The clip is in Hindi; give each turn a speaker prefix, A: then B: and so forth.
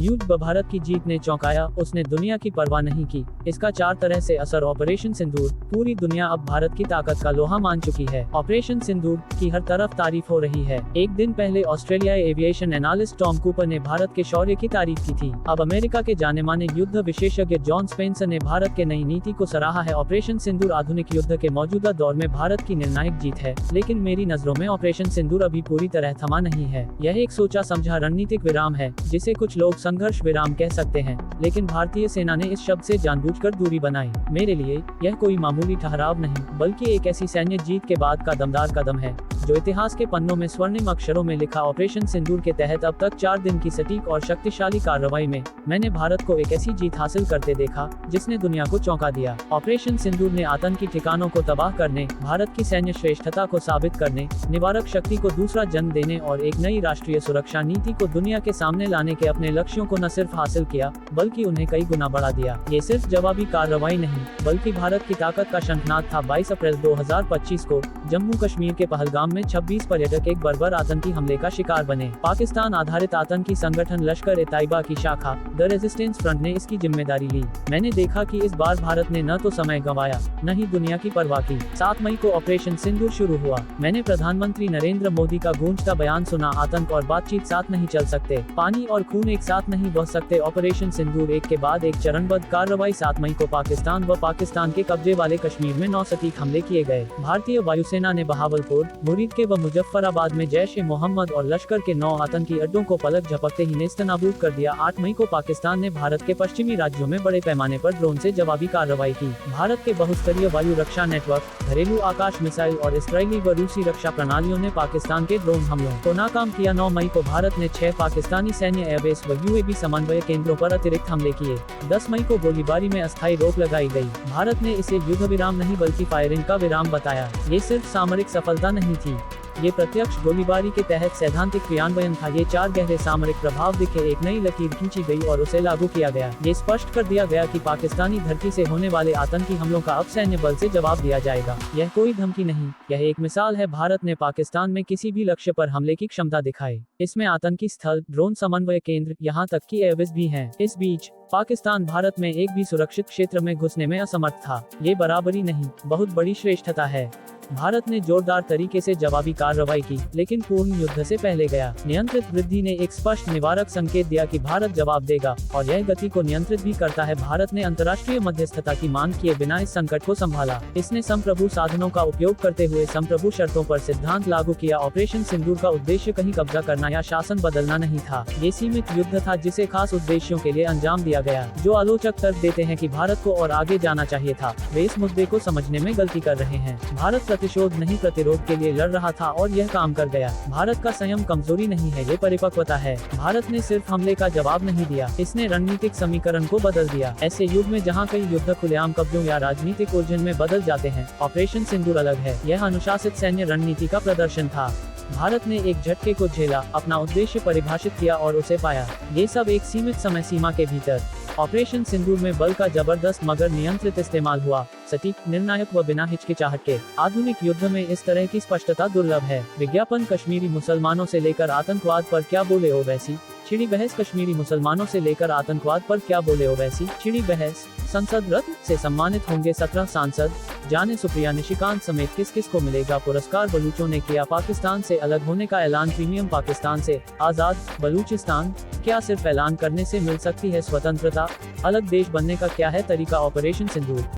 A: युद्ध भारत की जीत ने चौंकाया, उसने दुनिया की परवाह नहीं की। इसका 4 तरह से असर। ऑपरेशन सिंदूर। पूरी दुनिया अब भारत की ताकत का लोहा मान चुकी है। ऑपरेशन सिंदूर की हर तरफ तारीफ हो रही है। एक दिन पहले ऑस्ट्रेलियाई एविएशन एनालिस्ट टॉम कूपर ने भारत के शौर्य की तारीफ की थी। अब अमेरिका के जाने माने युद्ध विशेषज्ञ जॉन स्पेंसर ने भारत के नई नीति को सराहा है। ऑपरेशन सिंदूर आधुनिक युद्ध के मौजूदा दौर में भारत की निर्णायक जीत है, लेकिन मेरी नजरों में ऑपरेशन सिंदूर अभी पूरी तरह थमा नहीं है। यह एक सोचा समझा रणनीतिक विराम है, जिसे कुछ लोग संघर्ष विराम कह सकते हैं, लेकिन भारतीय सेना ने इस शब्द से जानबूझकर दूरी बनाई। मेरे लिए यह कोई मामूली ठहराव नहीं, बल्कि एक ऐसी सैन्य जीत के बाद का दमदार कदम है जो इतिहास के पन्नों में स्वर्णिम अक्षरों में लिखा। ऑपरेशन सिंदूर के तहत अब तक 4 दिन की सटीक और शक्तिशाली कार्रवाई में मैंने भारत को एक ऐसी जीत हासिल करते देखा जिसने दुनिया को चौंका दिया। ऑपरेशन सिंदूर ने आतंकी ठिकानों को तबाह करने, भारत की सैन्य श्रेष्ठता को साबित करने, निवारक शक्ति को दूसरा जन्म देने और एक नई राष्ट्रीय सुरक्षा नीति को दुनिया के सामने लाने के अपने लक्ष्यों को न सिर्फ हासिल किया, बल्कि उन्हें कई गुना बढ़ा दिया। ये सिर्फ जवाबी कार्रवाई नहीं, बल्कि भारत की ताकत का शंखनाद था। 22 अप्रैल 2025 को जम्मू कश्मीर के पहलगाम में 26 पर्यटक एक बर्बर आतंकी हमले का शिकार बने। पाकिस्तान आधारित आतंकी संगठन लश्कर ए तैयबा की शाखा द रेजिस्टेंस फ्रंट ने इसकी जिम्मेदारी ली। मैंने देखा कि इस बार भारत ने न तो समय गंवाया, न ही दुनिया की परवाह की। 7 मई को ऑपरेशन सिंदूर शुरू हुआ। मैंने प्रधानमंत्री नरेंद्र मोदी का गूंजता बयान सुना, आतंक और बातचीत साथ नहीं चल सकते, पानी और खून एक साथ नहीं बह सकते। ऑपरेशन सिंदूर एक के बाद एक चरणबद्ध कार्रवाई। 7 मई को पाकिस्तान व पाकिस्तान के कब्जे वाले कश्मीर में 9 सटीक हमले किए गए। भारतीय वायुसेना ने बहावलपुर, मुरीदके व मुजफ्फराबाद में जैश ए मोहम्मद और लश्कर के 9 आतंकी अड्डों को पलक झपकते ही नेस्तनाबूद कर दिया। 8 मई को पाकिस्तान ने भारत के पश्चिमी राज्यों में बड़े पैमाने पर ड्रोन से जवाबी कार्रवाई की। भारत के बहुस्तरीय वायु रक्षा नेटवर्क, घरेलू आकाश मिसाइल और इस्राएली व रूसी रक्षा प्रणालियों ने पाकिस्तान के ड्रोन हमलों को नाकाम किया। 9 मई को भारत ने 6 पाकिस्तानी सैन्य एयरबेस व यूएवी समन्वय केंद्रों पर अतिरिक्त हमले किए। 10 मई को गोलीबारी में अस्थायी रोक लगाई गई। भारत ने इसे युद्ध विराम नहीं बल्कि फायरिंग का विराम बताया। ये सिर्फ सामरिक सफलता नहीं थी, ये प्रत्यक्ष गोलीबारी के तहत सैद्धांतिक क्रियान्वयन था। ये 4 गहरे सामरिक प्रभाव दिखे, एक नई लकीर खींची गई और उसे लागू किया गया। ये स्पष्ट कर दिया गया कि पाकिस्तानी धरती से होने वाले आतंकी हमलों का अब सैन्य बल से जवाब दिया जाएगा। यह कोई धमकी नहीं, यह एक मिसाल है। भारत ने पाकिस्तान में किसी भी लक्ष्य पर हमले की क्षमता दिखाई। इसमें आतंकी स्थल, ड्रोन समन्वय केंद्र, यहाँ तक कि एयरबेस भी हैं। इस बीच पाकिस्तान भारत में एक भी सुरक्षित क्षेत्र में घुसने में असमर्थ था। ये बराबरी नहीं, बहुत बड़ी श्रेष्ठता है। भारत ने जोरदार तरीके से जवाबी कार्रवाई की, लेकिन पूर्ण युद्ध से पहले गया। नियंत्रित वृद्धि ने एक स्पष्ट निवारक संकेत दिया कि भारत जवाब देगा, और यह गति को नियंत्रित भी करता है। भारत ने अंतर्राष्ट्रीय मध्यस्थता की मांग किए बिना इस संकट को संभाला। इसने संप्रभु साधनों का उपयोग करते हुए संप्रभु शर्तों पर सिद्धांत लागू किया। ऑपरेशन सिंदूर का उद्देश्य कहीं कब्जा करना या शासन बदलना नहीं था। ये सीमित युद्ध था जिसे खास उद्देश्यों के लिए अंजाम दिया गया। जो आलोचक तर्क देते हैं कि भारत को और आगे जाना चाहिए था, वे इस मुद्दे को समझने में गलती कर रहे हैं। भारत प्रतिशोध नहीं प्रतिरोध के लिए लड़ रहा था और यह काम कर गया। भारत का संयम कमजोरी नहीं है, ये परिपक्वता है। भारत ने सिर्फ हमले का जवाब नहीं दिया, इसने रणनीतिक समीकरण को बदल दिया। ऐसे युग में जहां कई युद्ध खुलेआम कब्जों या राजनीतिक उलझन में बदल जाते हैं, ऑपरेशन सिंदूर अलग है। यह अनुशासित सैन्य रणनीति का प्रदर्शन था। भारत ने एक झटके को झेला, अपना उद्देश्य परिभाषित किया और उसे पाया। ये सब एक सीमित समय सीमा के भीतर। ऑपरेशन सिंदूर में बल का जबरदस्त मगर नियंत्रित इस्तेमाल हुआ, सटीक, निर्णायक व बिना हिचकिचाहट के। आधुनिक युद्ध में इस तरह की स्पष्टता दुर्लभ है। विज्ञापन कश्मीरी मुसलमानों से लेकर आतंकवाद पर क्या बोले ओवैसी, छिड़ी बहस। कश्मीरी मुसलमानों से लेकर आतंकवाद पर क्या बोले ओवैसी, छिड़ी बहस। संसद रत्न से सम्मानित होंगे 17 सांसद, जाने सुप्रिया निशिकांत समेत किस किस को मिलेगा पुरस्कार। बलूचों ने किया पाकिस्तान से अलग होने का ऐलान, प्रीमियम पाकिस्तान से आजाद बलूचिस्तान। क्या सिर्फ ऐलान करने से मिल सकती है स्वतंत्रता? अलग देश बनने का क्या है तरीका? ऑपरेशन सिंदूर।